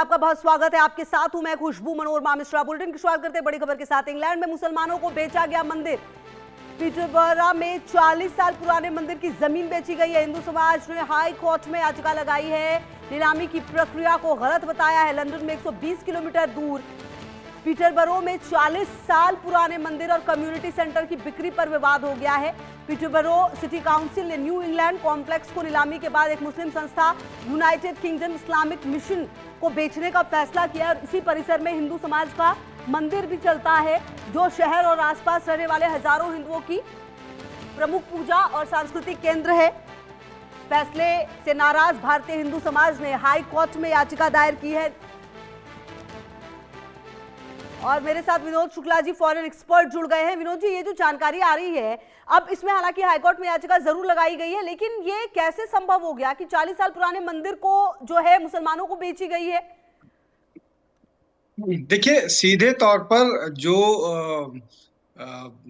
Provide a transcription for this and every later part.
आपका बहुत स्वागत है। आपके साथ हूं मैं खुशबू मनोरमा मिश्रा। बुलेटिन की शुरुआत करते हैं बड़ी खबर के साथ। इंग्लैंड में मुसलमानों को बेचा गया मंदिर। पीटरबरा में 40 साल पुराने मंदिर की जमीन बेची गई है। हिंदू समाज ने हाई कोर्ट में याचिका लगाई है। नीलामी की प्रक्रिया को गलत बताया है। लंदन में 120 किलोमीटर दूर पीटरबरो में 40 साल पुराने मंदिर और कम्युनिटी सेंटर की बिक्री पर विवाद हो गया है। पीटरबरो सिटी काउंसिल ने न्यू इंग्लैंड कॉम्प्लेक्स को नीलामी के बाद एक मुस्लिम संस्था यूनाइटेड किंगडम इस्लामिक मिशन को बेचने का फैसला किया और इसी परिसर में हिंदू समाज का मंदिर भी चलता है, जो शहर और आसपास रहने वाले हजारों हिंदुओं की प्रमुख पूजा और सांस्कृतिक केंद्र है। फैसले से नाराज भारतीय हिंदू समाज ने हाई कोर्ट में याचिका दायर की है। और मेरे साथ विनोद शुक्ला जी, फॉरेन एक्सपर्ट, जुड़ गए हैं। विनोद जी, ये जो जानकारी आ रही है, अब इसमें हालांकि हाईकोर्ट में याचिका जरूर लगाई गई है, लेकिन ये कैसे संभव हो गया कि 40 साल पुराने मंदिर को जो है मुसलमानों को बेची गई है? देखिए, सीधे तौर पर जो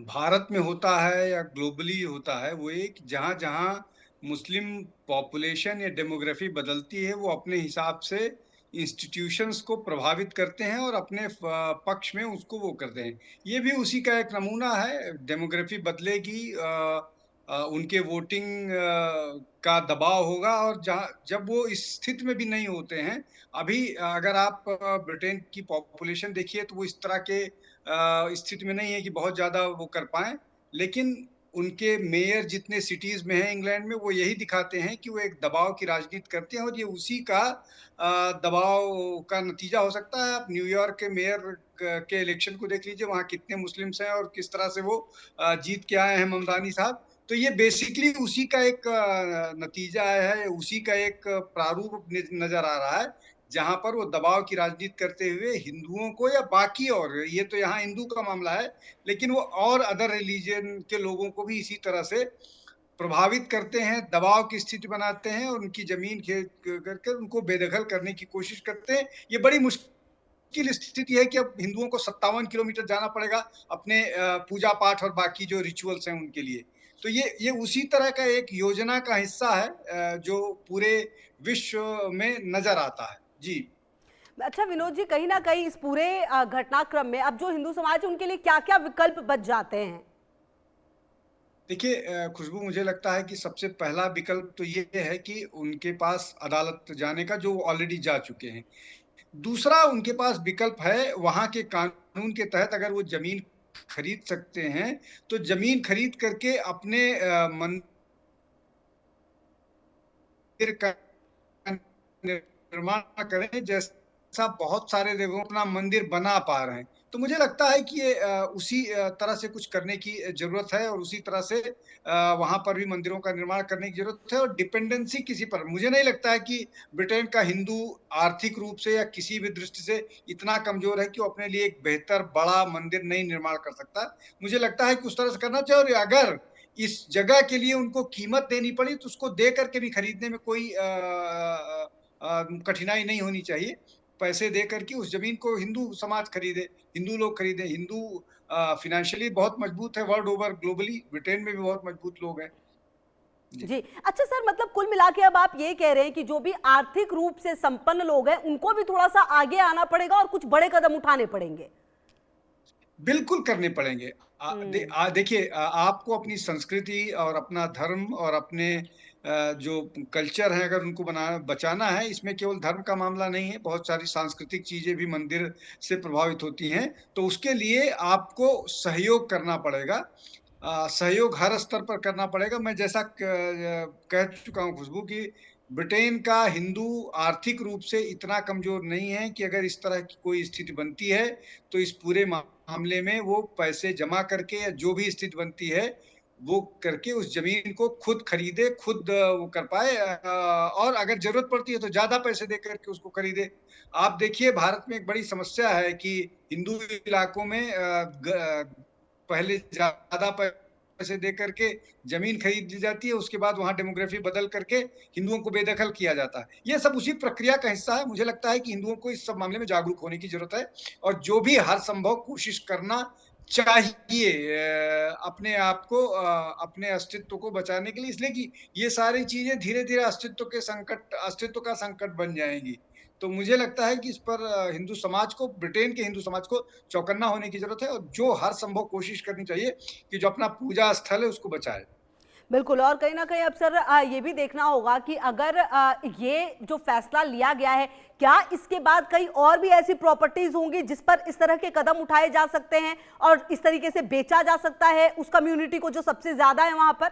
भारत में होता है या ग्लोबली होता है, वो एक जहां जहां मुस्लिम पॉपुलेशन या डेमोग्राफी बदलती है, वो अपने हिसाब से इंस्टीट्यूशंस को प्रभावित करते हैं और अपने पक्ष में उसको वो करते हैं। ये भी उसी का एक नमूना है। डेमोग्राफी बदलेगी, उनके वोटिंग का दबाव होगा, और जहाँ जब वो इस स्थिति में भी नहीं होते हैं। अभी अगर आप ब्रिटेन की पॉपुलेशन देखिए, तो वो इस तरह के स्थिति में नहीं है कि बहुत ज्यादा वो कर पाए, लेकिन उनके मेयर जितने सिटीज में हैं इंग्लैंड में, वो यही दिखाते हैं कि वो एक दबाव की राजनीति करते हैं, और ये उसी का दबाव का नतीजा हो सकता है। आप न्यूयॉर्क के मेयर के इलेक्शन को देख लीजिए, वहाँ कितने मुस्लिम्स हैं और किस तरह से वो जीत के आए हैं, ममदानी साहब। तो ये बेसिकली उसी का एक नतीजा है, उसी का एक प्रारूप नजर आ रहा है, जहां पर वो दबाव की राजनीति करते हुए हिंदुओं को या बाकी, और ये तो यहाँ हिंदू का मामला है, लेकिन वो और अदर रिलीजन के लोगों को भी इसी तरह से प्रभावित करते हैं, दबाव की स्थिति बनाते हैं, और उनकी जमीन करके उनको बेदखल करने की कोशिश करते हैं। ये बड़ी मुश्किल स्थिति है कि अब हिंदुओं को 57 किलोमीटर जाना पड़ेगा अपने पूजा पाठ और बाकी जो रिचुअल्स हैं उनके लिए। तो ये उसी तरह का एक योजना का हिस्सा है, जो पूरे विश्व में नजर आता है। जी। अच्छा विनोद जी, कहीं ना कहीं इस पूरे घटनाक्रम में अब जो हिंदू समाज है उनके लिए क्या क्या विकल्प बच जाते हैं? देखिए खुशबू, मुझे लगता है कि सबसे पहला विकल्प तो ये है कि उनके पास अदालत जाने का, जो ऑलरेडी जा चुके हैं। दूसरा उनके पास विकल्प है, वहां के कानून के तहत अगर वो जमीन खरीद सकते हैं, तो जमीन खरीद करके अपने मंदिर का निर्माण करें, जैसा बहुत सारे जगहों अपना मंदिर बना पा रहे हैं। तो मुझे लगता है कि ये उसी तरह से कुछ करने की जरूरत है, और उसी तरह से वहां पर भी मंदिरों का निर्माण करने की जरूरत है। और डिपेंडेंसी किसी पर, मुझे नहीं लगता है कि ब्रिटेन का हिंदू आर्थिक रूप से या किसी भी दृष्टि से इतना कमजोर है कि वो अपने लिए एक बेहतर बड़ा मंदिर नहीं निर्माण कर सकता। मुझे लगता है कि उस तरह से करना चाहिए, और अगर इस जगह के लिए उनको कीमत देनी पड़ी, तो उसको दे करके भी खरीदने में कोई कठिनाई नहीं होनी चाहिए। पैसे दे करके उस जमीन को हिंदू समाज खरीदे, हिंदू लोग खरीदे। हिंदू फाइनेंशियली बहुत मजबूत है, वर्ल्ड ओवर ग्लोबली ब्रिटेन में भी बहुत मजबूत लोग हैं। जी। जी। अच्छा सर, मतलब कुल मिला के अब आप ये कह रहे हैं कि जो भी आर्थिक रूप से संपन्न लोग हैं उनको भी थोड़ा सा आगे आना पड़ेगा और कुछ बड़े कदम उठाने पड़ेंगे? बिल्कुल करने पड़ेंगे। हम्म। देखिए, आपको अपनी संस्कृति और अपना धर्म और अपने जो कल्चर है, अगर उनको बचाना है, इसमें केवल धर्म का मामला नहीं है, बहुत सारी सांस्कृतिक चीजें भी मंदिर से प्रभावित होती हैं। तो उसके लिए आपको सहयोग करना पड़ेगा। सहयोग हर स्तर पर करना पड़ेगा। मैं जैसा कह चुका हूँ खुशबू, की ब्रिटेन का हिंदू आर्थिक रूप से इतना कमजोर नहीं है कि अगर इस तरह की कोई स्थिति बनती है, तो इस पूरे मामले में वो पैसे जमा करके या जो भी स्थिति बनती है वो करके उस जमीन को खुद खरीदे, खुद वो कर पाए, और अगर जरूरत पड़ती है तो ज्यादा पैसे दे करके उसको खरीदे। आप देखिए, भारत में एक बड़ी समस्या है कि हिंदू इलाकों में पहले ज्यादा पैसे दे करके जमीन खरीद ली जाती है, उसके बाद वहां डेमोग्राफी बदल करके हिंदुओं को बेदखल किया जाता है। ये सब उसी प्रक्रिया का हिस्सा है। मुझे लगता है कि हिंदुओं को इस सब मामले में जागरूक होने की जरूरत है, और जो भी हर संभव कोशिश करना चाहिए अपने आप को, अपने अस्तित्व को बचाने के लिए, इसलिए कि ये सारी चीजें धीरे धीरे अस्तित्व का संकट बन जाएंगी। तो मुझे लगता है कि इस पर हिंदू समाज को, ब्रिटेन के हिंदू समाज को चौकन्ना होने की ज़रूरत है और जो हर संभव कोशिश करनी चाहिए कि जो अपना पूजा स्थल है उसको बचाए। बिल्कुल, और कहीं न कहीं अब सर ये भी देखना होगा कि अगर ये जो फैसला लिया गया है, क्या इसके बाद कई और भी ऐसी प्रॉपर्टीज़ होंगी जिस पर इस तरह के कदम उठाए जा सकते हैं और इस तरीके से बेचा जा सकता है उस कम्युनिटी को जो सबसे ज़्यादा है वहाँ पर?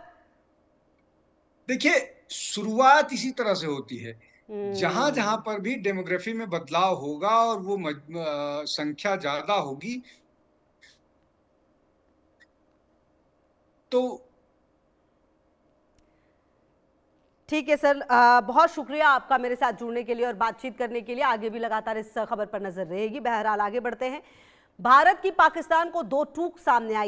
देखिए, शुरुआत इसी तरह से होती है। जहाँ-जहाँ हुँ। पर भी डेमोग्राफी में बदलाव होगा और वो संख्या ज़्यादा होगी, तो ठीक है सर, बहुत शुक्रिया आपका मेरे साथ जुड़ने के लिए और बातचीत करने के लिए। आगे भी लगातार इस खबर पर नज़र रहेगी। बहरहाल आगे बढ़ते हैं। भारत की पाकिस्तान को 2 टूक सामने आई है।